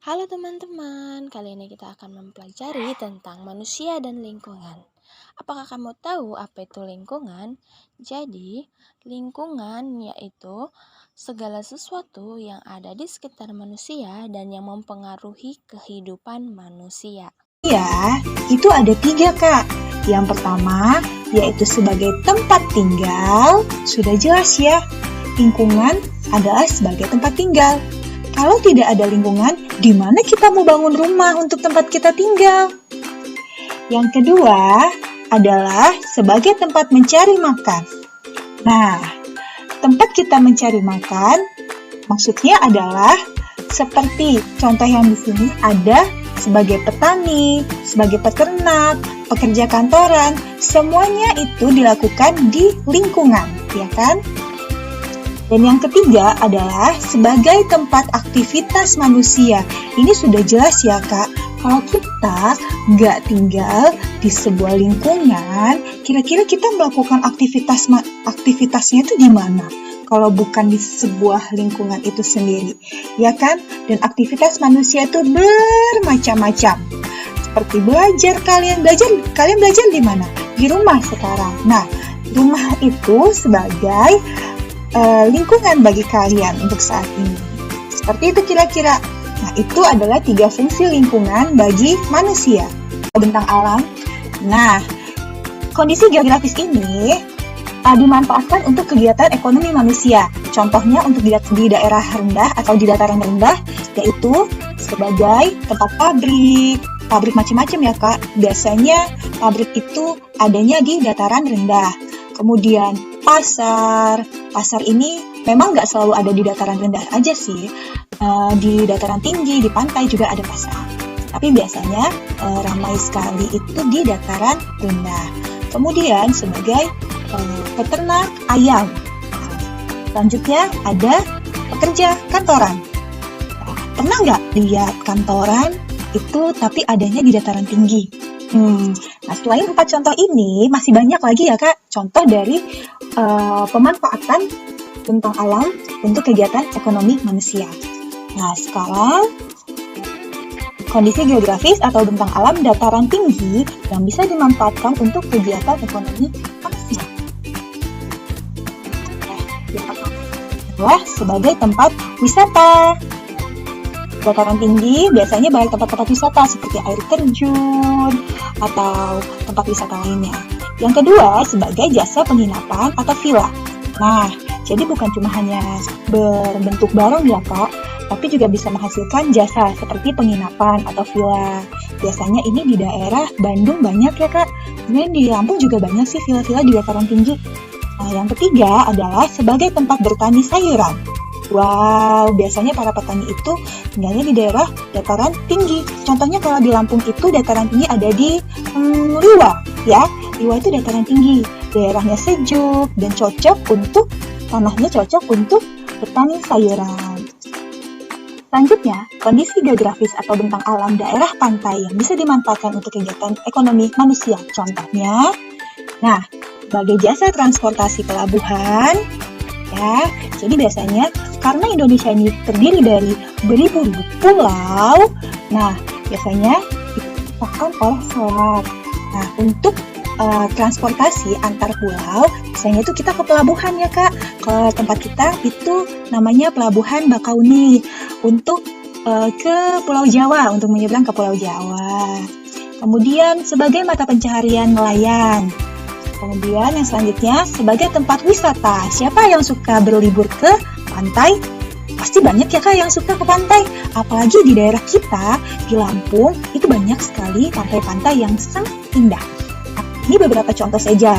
Halo teman-teman, kali ini kita akan mempelajari tentang manusia dan lingkungan. Apakah kamu tahu apa itu lingkungan? Jadi, lingkungan yaitu segala sesuatu yang ada di sekitar manusia dan yang mempengaruhi kehidupan manusia. Ya, itu ada 3, Kak. Yang pertama, yaitu sebagai tempat tinggal. Sudah jelas ya, lingkungan adalah sebagai tempat tinggal. Kalau tidak ada lingkungan, di mana kita mau bangun rumah untuk tempat kita tinggal? Yang kedua adalah sebagai tempat mencari makan. Nah, tempat kita mencari makan maksudnya adalah seperti contoh yang di sini ada sebagai petani, sebagai peternak, pekerja kantoran, semuanya itu dilakukan di lingkungan, ya kan? Dan yang ketiga adalah sebagai tempat aktivitas manusia. Ini sudah jelas ya Kak, kalau kita nggak tinggal di sebuah lingkungan, kira-kira kita melakukan aktivitasnya itu di mana? Kalau bukan di sebuah lingkungan itu sendiri, ya kan? Dan aktivitas manusia itu bermacam-macam. Seperti belajar, kalian belajar di mana? Di rumah sekarang. Nah, rumah itu sebagai lingkungan bagi kalian untuk saat ini. Seperti itu kira-kira. Nah, itu adalah 3 fungsi lingkungan bagi manusia. Bentang alam. Nah, kondisi geografis ini dimanfaatkan untuk kegiatan ekonomi manusia. Contohnya untuk di daerah rendah atau di dataran rendah, yaitu sebagai tempat pabrik macam-macam ya Kak. Biasanya pabrik itu adanya di dataran rendah. Kemudian pasar ini memang nggak selalu ada di dataran rendah aja sih. Di dataran tinggi, di pantai juga ada pasar. Tapi biasanya ramai sekali itu di dataran rendah. Kemudian sebagai peternak ayam. Selanjutnya ada pekerja kantoran. Pernah nggak lihat kantoran itu tapi adanya di dataran tinggi? Nah, selain 4 contoh ini, masih banyak lagi ya Kak, contoh dari pemanfaatan bentang alam untuk kegiatan ekonomi manusia. Nah, sekarang kondisi geografis atau bentang alam dataran tinggi yang bisa dimanfaatkan untuk kegiatan ekonomi manusia. Yang pertama adalah sebagai tempat wisata. Dataran tinggi biasanya banyak tempat-tempat wisata seperti air terjun atau tempat wisata lainnya. Yang kedua, sebagai jasa penginapan atau villa. Nah, jadi bukan cuma hanya berbentuk barang ya Kak, tapi juga bisa menghasilkan jasa seperti penginapan atau villa. Biasanya ini di daerah Bandung banyak ya Kak. Kemudian di Lampung juga banyak sih villa-villa di dataran tinggi. Nah, yang ketiga adalah sebagai tempat bertani sayuran. Wow, biasanya para petani itu tinggalnya di daerah dataran tinggi. Contohnya kalau di Lampung itu dataran tinggi ada di Liwa, ya. Liwa itu dataran tinggi, daerahnya sejuk dan tanahnya cocok untuk bertani sayuran. Selanjutnya, kondisi geografis atau bentang alam daerah pantai yang bisa dimanfaatkan untuk kegiatan ekonomi manusia. Contohnya, nah, sebagai jasa transportasi pelabuhan, ya. Jadi biasanya karena Indonesia ini terdiri dari beribu-ribu pulau, nah biasanya dipisahkan oleh selat. Nah, untuk transportasi antar pulau, biasanya itu kita ke pelabuhan ya Kak. Ke tempat kita itu namanya Pelabuhan Bakauni untuk ke Pulau Jawa, untuk menyeberang ke Pulau Jawa. Kemudian sebagai mata pencaharian nelayan. Kemudian yang selanjutnya sebagai tempat wisata. Siapa yang suka berlibur ke pantai? Pasti banyak ya Kak yang suka ke pantai. Apalagi di daerah kita, di Lampung, itu banyak sekali pantai-pantai yang sangat indah. Nah, ini beberapa contoh saja.